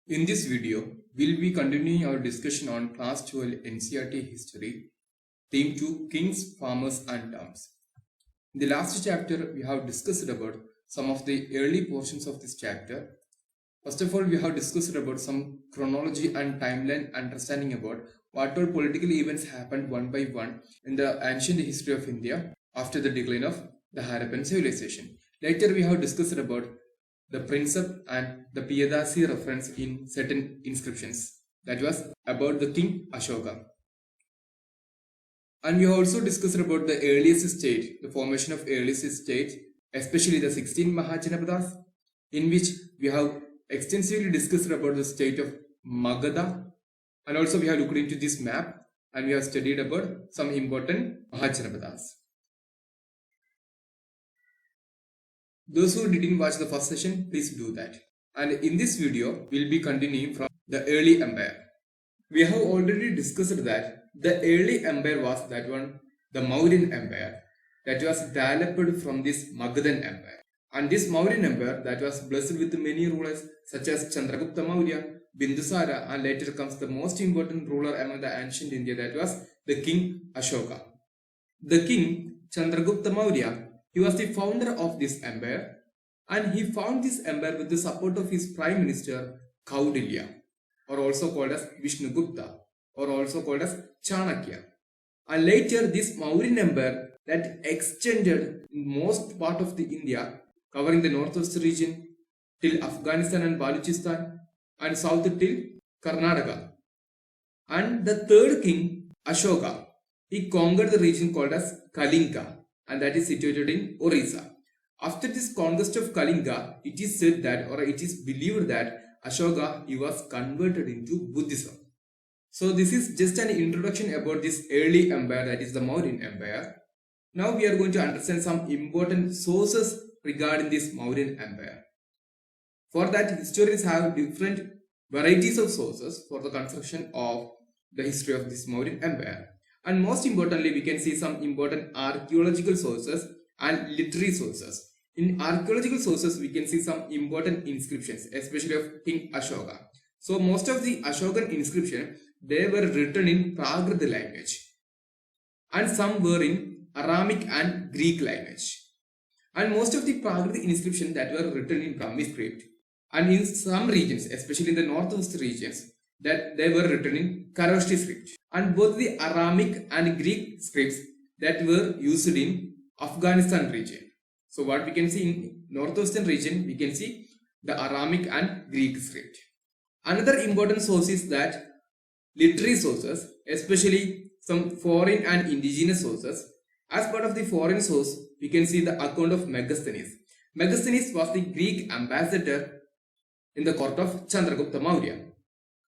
In this video, we'll be continuing our discussion on Class 12 NCERT History, Theme 2 Kings, Farmers and Towns. In the last chapter, we have discussed about some of the early portions of this chapter. First of all, we have discussed about some chronology and timeline understanding about what all political events happened one by one in the ancient history of India after the decline of the Harappan civilization. Later, we have discussed about the Princeps and the Piyadasi reference in certain inscriptions. That was about the king Ashoka. And we also discussed about the earliest state, the formation of earliest state, especially the 16 Mahajanapadas, in which we have extensively discussed about the state of Magadha. And also we have looked into this map and we have studied about some important Mahajanapadas. Those who didn't watch the first session, please do that. And in this video, we'll be continuing from the early empire. We have already discussed that the early empire was that one, the Mauryan Empire, that was developed from this Magadhan Empire. And this Mauryan Empire that was blessed with many rulers such as Chandragupta Maurya, Bindusara, and later comes the most important ruler among the ancient India, that was the king Ashoka. The king Chandragupta Maurya, he was the founder of this empire, and he founded this empire with the support of his prime minister Kaudilya, or also called as Vishnugupta, or also called as Chanakya. And later this Mauryan empire that extended in most part of the India, covering the northwest region till Afghanistan and Balochistan, and south till Karnataka. And the third king, Ashoka, he conquered the region called as Kalinga, and that is situated in Orissa. After this conquest of Kalinga, it is said that, or it is believed that Ashoka, he was converted into Buddhism. So this is just an introduction about this early empire, that is the Mauryan Empire. Now we are going to understand some important sources regarding this Mauryan Empire. For that, historians have different varieties of sources for the construction of the history of this Mauryan Empire. And most importantly, we can see some important archaeological sources and literary sources. In archaeological sources, we can see some important inscriptions, especially of King Ashoka. So most of the Ashokan inscriptions, they were written in Prakrit language. And some were in Aramic and Greek language. And most of the Prakrit inscriptions that were written in Brahmi script. And in some regions, especially in the northwest regions, that they were written in Kharosthi script. And both the Aramic and Greek scripts that were used in Afghanistan region. So what we can see in northwestern region, we can see the Aramic and Greek script. Another important source is that literary sources, especially some foreign and indigenous sources. As part of the foreign source, we can see the account of Megasthenes. Megasthenes was the Greek ambassador in the court of Chandragupta Maurya.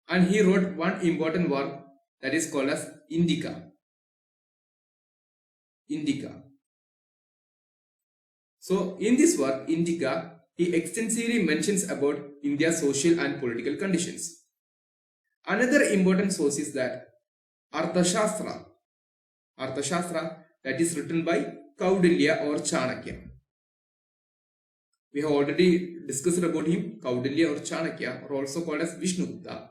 And he wrote one important work that is called as Indica. So in this work, Indica, he extensively mentions about India's social and political conditions. Another important source is that Arthashastra. That is written by Kaudilya or Chanakya. We have already discussed about him. Kaudilya or Chanakya, or also called as Vishnugupta.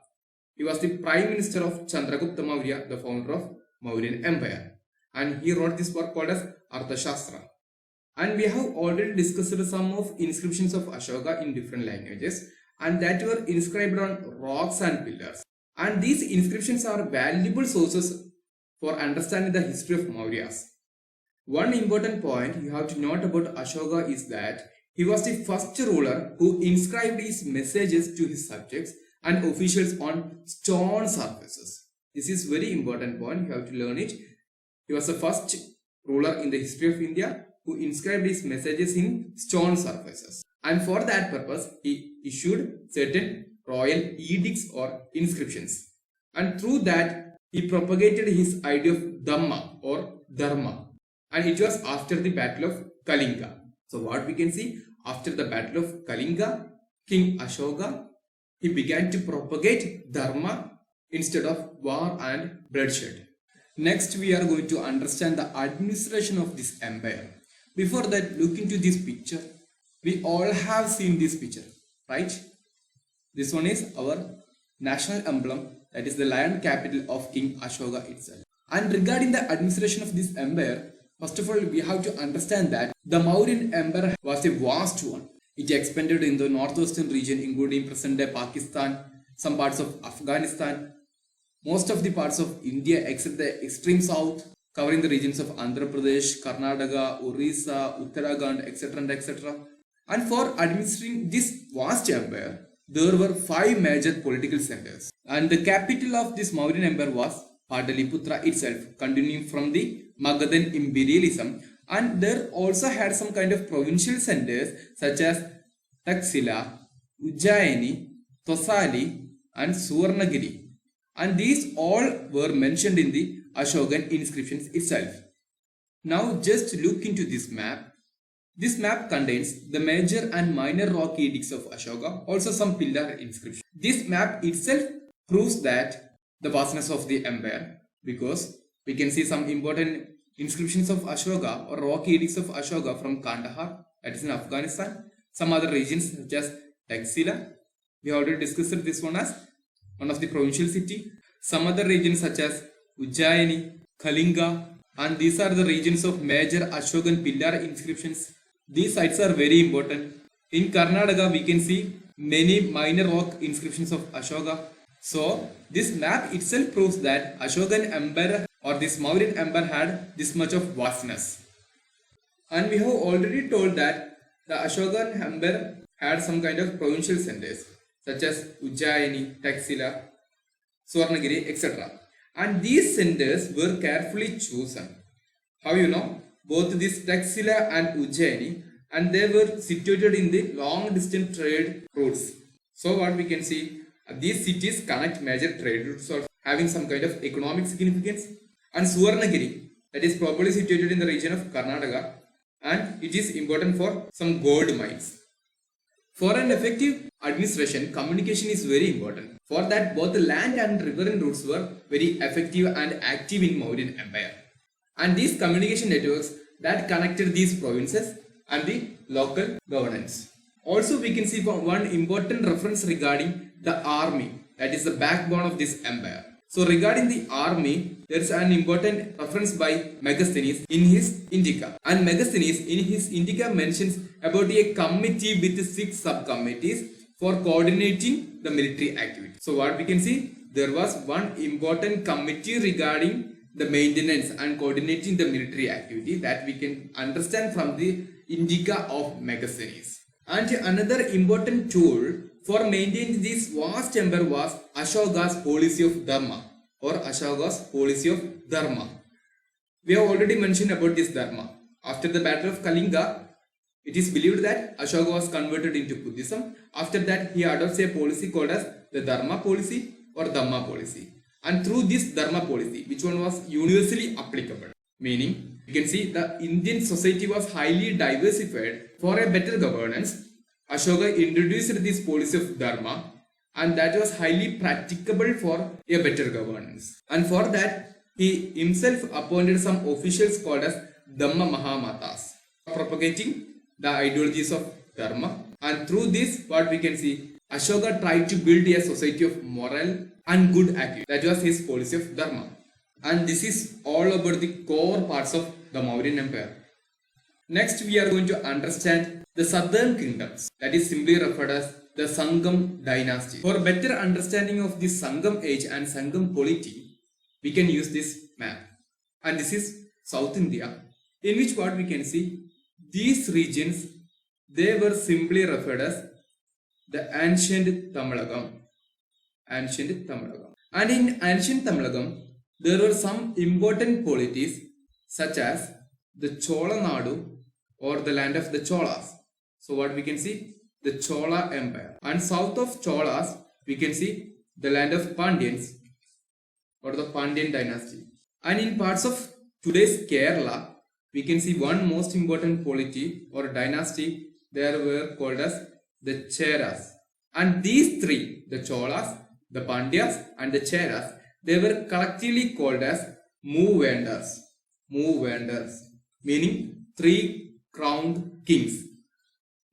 He was the prime minister of Chandragupta Maurya, the founder of Mauryan Empire. And he wrote this work called as Arthashastra. And we have already discussed some of inscriptions of Ashoka in different languages, and that were inscribed on rocks and pillars. And these inscriptions are valuable sources for understanding the history of Mauryas. One important point you have to note about Ashoka is that he was the first ruler who inscribed his messages to his subjects and officials on stone surfaces. This is very important point, you have to learn it. He was the first ruler in the history of India who inscribed his messages in stone surfaces. And for that purpose, he issued certain royal edicts or inscriptions. And through that, he propagated his idea of Dhamma or Dharma. And it was after the battle of Kalinga. So what we can see, after the battle of Kalinga, King Ashoka, he began to propagate Dharma instead of war and bloodshed. Next, we are going to understand the administration of this empire. Before that, look into this picture. We all have seen this picture, right? This one is our national emblem, that is the lion capital of King Ashoka itself. And regarding the administration of this empire, first of all, we have to understand that the Mauryan Empire was a vast one. It expanded in the northwestern region, including present-day Pakistan, some parts of Afghanistan, most of the parts of India except the extreme south, covering the regions of Andhra Pradesh, Karnataka, Orissa, Uttarakhand, etc. and etc. And for administering this vast empire, there were 5 major political centers. And the capital of this Mauryan Empire was Pataliputra itself, continuing from the Magadhan imperialism. And there also had some kind of provincial centers such as Taxila, Ujjayini, Tosali and Suvarnagiri. And these all were mentioned in the Ashokan inscriptions itself. Now just look into this map. This map contains the major and minor rock edicts of Ashoka, also some pillar inscriptions. This map itself proves that the vastness of the empire, because we can see some important inscriptions of Ashoka or rock edicts of Ashoka from Kandahar, that is in Afghanistan, some other regions such as Taxila. We already discussed this one as one of the provincial city. Some other regions such as Ujjayini, Kalinga, and these are the regions of major Ashokan pillar inscriptions. These sites are very important. In Karnataka, we can see many minor rock inscriptions of Ashoka. So, this map itself proves that Ashokan Empire or this Mauryan Empire had this much of vastness. And we have already told that the Ashokan Empire had some kind of provincial centers such as Ujjayini, Taxila, Suvarnagiri, etc. And these centers were carefully chosen. How you know? Both this Taxila and Ujjayini, and they were situated in the long distance trade routes. So what we can see, these cities connect major trade routes or having some kind of economic significance. And Suvarnagiri, that is probably situated in the region of Karnataka, and it is important for some gold mines. For an effective administration, communication is very important. For that, both the land and riverine routes were very effective and active in Mauryan Empire. And these communication networks that connected these provinces and the local governance. Also, we can see one important reference regarding the army, that is the backbone of this empire. So regarding the army, there is an important reference by Megasthenes in his Indica. And Megasthenes in his Indica mentions about a committee with 6 subcommittees for coordinating the military activity. So what we can see, there was one important committee regarding the maintenance and coordinating the military activity that we can understand from the Indica of Megasthenes. And another important tool for maintaining this vast empire was Ashoka's policy of Dharma or Ashoka's policy of Dharma. We have already mentioned about this Dharma. After the battle of Kalinga, it is believed that Ashoka was converted into Buddhism. After that, he adopts a policy called as the Dharma policy or Dhamma policy. And through this Dharma policy, which one was universally applicable, meaning you can see the Indian society was highly diversified. For a better governance, Ashoka introduced this policy of Dharma, and that was highly practicable for a better governance. And for that, he himself appointed some officials called as Dhamma Mahamatas, propagating the ideologies of Dharma. And through this, what we can see, Ashoka tried to build a society of moral and good activity. That was his policy of Dharma. And this is all about the core parts of the Mauryan Empire. Next, we are going to understand the southern kingdoms, that is simply referred as the Sangam dynasty. For better understanding of the Sangam age and Sangam polity, we can use this map. And this is South India, in which what we can see, these regions, they were simply referred as the ancient Tamilagam. Ancient Tamilagam. And in ancient Tamilagam, there were some important polities such as the Chola Nadu or the land of the Cholas. So what we can see, the Chola Empire. And south of Cholas, we can see the land of Pandyans or the Pandyan dynasty. And in parts of today's Kerala, we can see one most important polity or dynasty, they were called as the Cheras. And these three, the Cholas, the Pandyas and the Cheras, they were collectively called as Moovendars. Moovendars, meaning 3 crowned kings.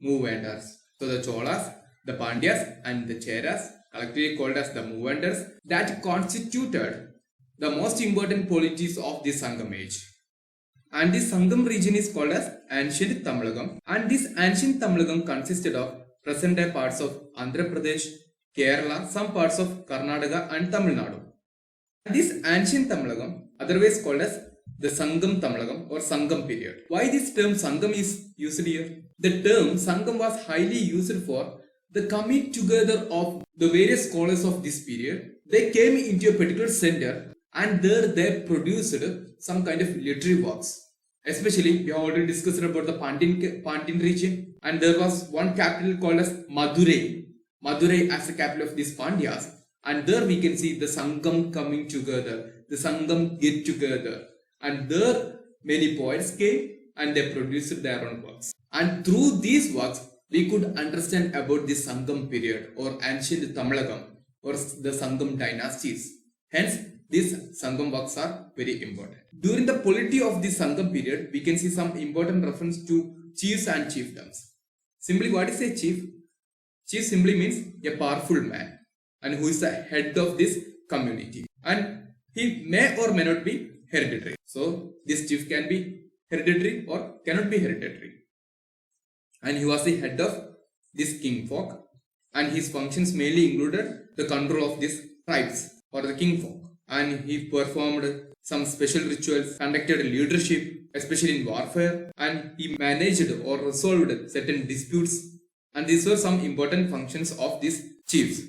Moovendars. So the Cholas, the Pandyas and the Cheras, collectively called as the Moovanders, that constituted the most important polities of the Sangam age. And this Sangam region is called as Ancient Tamilagam, and this Ancient Tamilagam consisted of present-day parts of Andhra Pradesh, Kerala, some parts of Karnataka and Tamil Nadu. This Ancient Tamilagam, otherwise called as the Sangam Tamilagam or Sangam period. Why this term Sangam is used here? The term Sangam was highly used for the coming together of the various scholars of this period. They came into a particular center and there they produced some kind of literary works. Especially, we have already discussed about the Pandyan region, and there was one capital called as Madurai. Madurai as the capital of these Pandyas, and there we can see the Sangam coming together, the Sangam get together, and there many poets came and they produced their own works. And through these works, we could understand about the Sangam period or ancient Tamilagam or the Sangam dynasties. Hence, these Sangam works are very important. During the polity of the Sangam period, we can see some important reference to chiefs and chiefdoms. Simply, what is a chief? Chief simply means a powerful man and who is the head of this community. And he may or may not be hereditary. So, this chief can be hereditary or cannot be hereditary. And he was the head of this king folk, and his functions mainly included the control of these tribes or the king folk. And he performed some special rituals, conducted leadership, especially in warfare, and he managed or resolved certain disputes. And these were some important functions of these chiefs.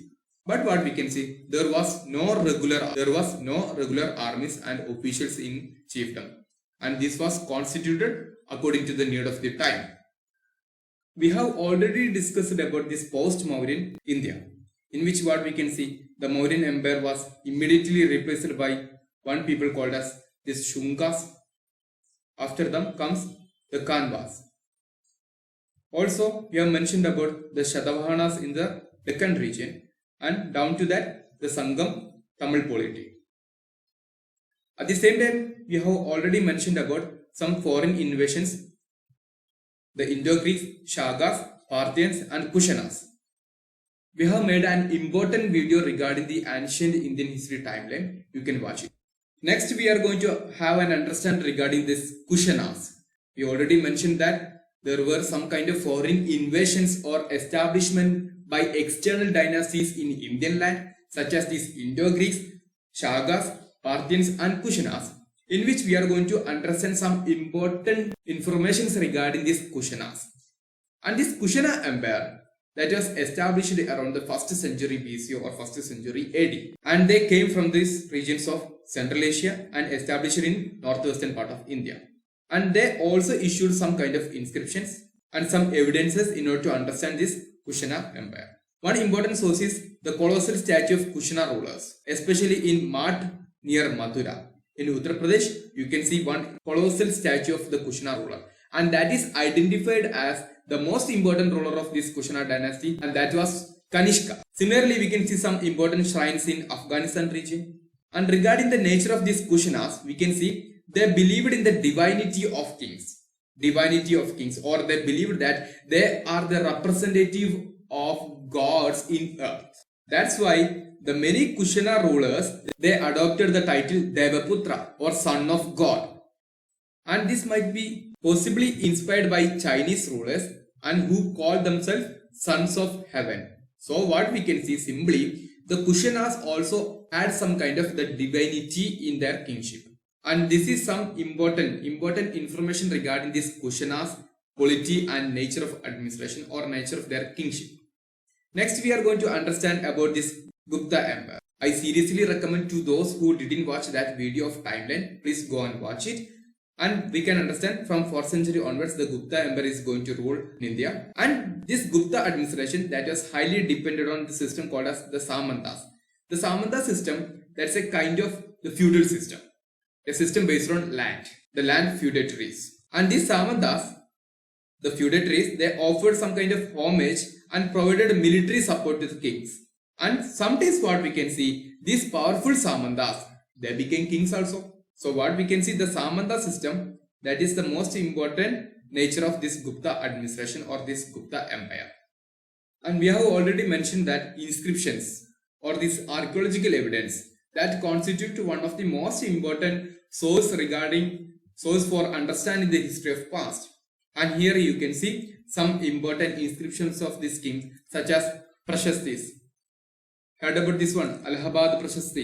But what we can see, there was no regular armies and officials in chiefdom, and this was constituted according to the need of the time. We have already discussed about this post-Mauryan India, in which what we can see, the Mauryan Empire was immediately replaced by one people called as this Shungas. After them comes the Kanvas. Also, we have mentioned about the Shatavahanas in the Deccan region, and down to that the Sangam Tamil polity. At the same time, we have already mentioned about some foreign invasions, the Indo-Greeks, Shagas, Parthians and Kushanas. We have made an important video regarding the ancient Indian history timeline. You can watch it. Next, we are going to have an understanding regarding this Kushanas. We already mentioned that there were some kind of foreign invasions or establishment by external dynasties in Indian land, such as these Indo-Greeks, Shagas, Parthians and Kushanas, in which we are going to understand some important informations regarding these Kushanas. And this Kushana Empire that was established around the 1st century BC or 1st century AD, and they came from these regions of Central Asia and established in northwestern part of India. And they also issued some kind of inscriptions and some evidences in order to understand this Kushana Empire. One important source is the colossal statue of Kushana rulers, especially in Math near Mathura. In Uttar Pradesh, you can see one colossal statue of the Kushana ruler, and that is identified as the most important ruler of this Kushana dynasty, and that was Kanishka. Similarly, we can see some important shrines in Afghanistan region. And regarding the nature of these Kushanas, we can see they believed in the divinity of kings, or they believed that they are the representative of gods in earth. That's why the many Kushana rulers, they adopted the title Devaputra or son of God. And this might be possibly inspired by Chinese rulers and who called themselves sons of heaven. So what we can see simply, the Kushanas also had some kind of the divinity in their kingship. And this is some important information regarding this Kushanas polity and nature of administration or nature of their kingship. Next, we are going to understand about this Gupta Empire. I seriously recommend to those who didn't watch that video of timeline, please go and watch it. And we can understand from 4th century onwards, the Gupta Empire is going to rule in India. And this Gupta administration that was highly dependent on the system called as the Samantas. The Samanta system, that's a kind of the feudal system. A system based on land, the land feudatories. And these Samantas, the feudatories, they offered some kind of homage and provided military support to the kings. And sometimes what we can see, these powerful Samantas, they became kings also. So what we can see, the Samanta system, that is the most important nature of this Gupta administration or this Gupta Empire. And we have already mentioned that inscriptions or this archaeological evidence that constitute one of the most important source for understanding the history of past. And here you can see some important inscriptions of this king such as Prashastis. Heard about this one, Allahabad Prashasti.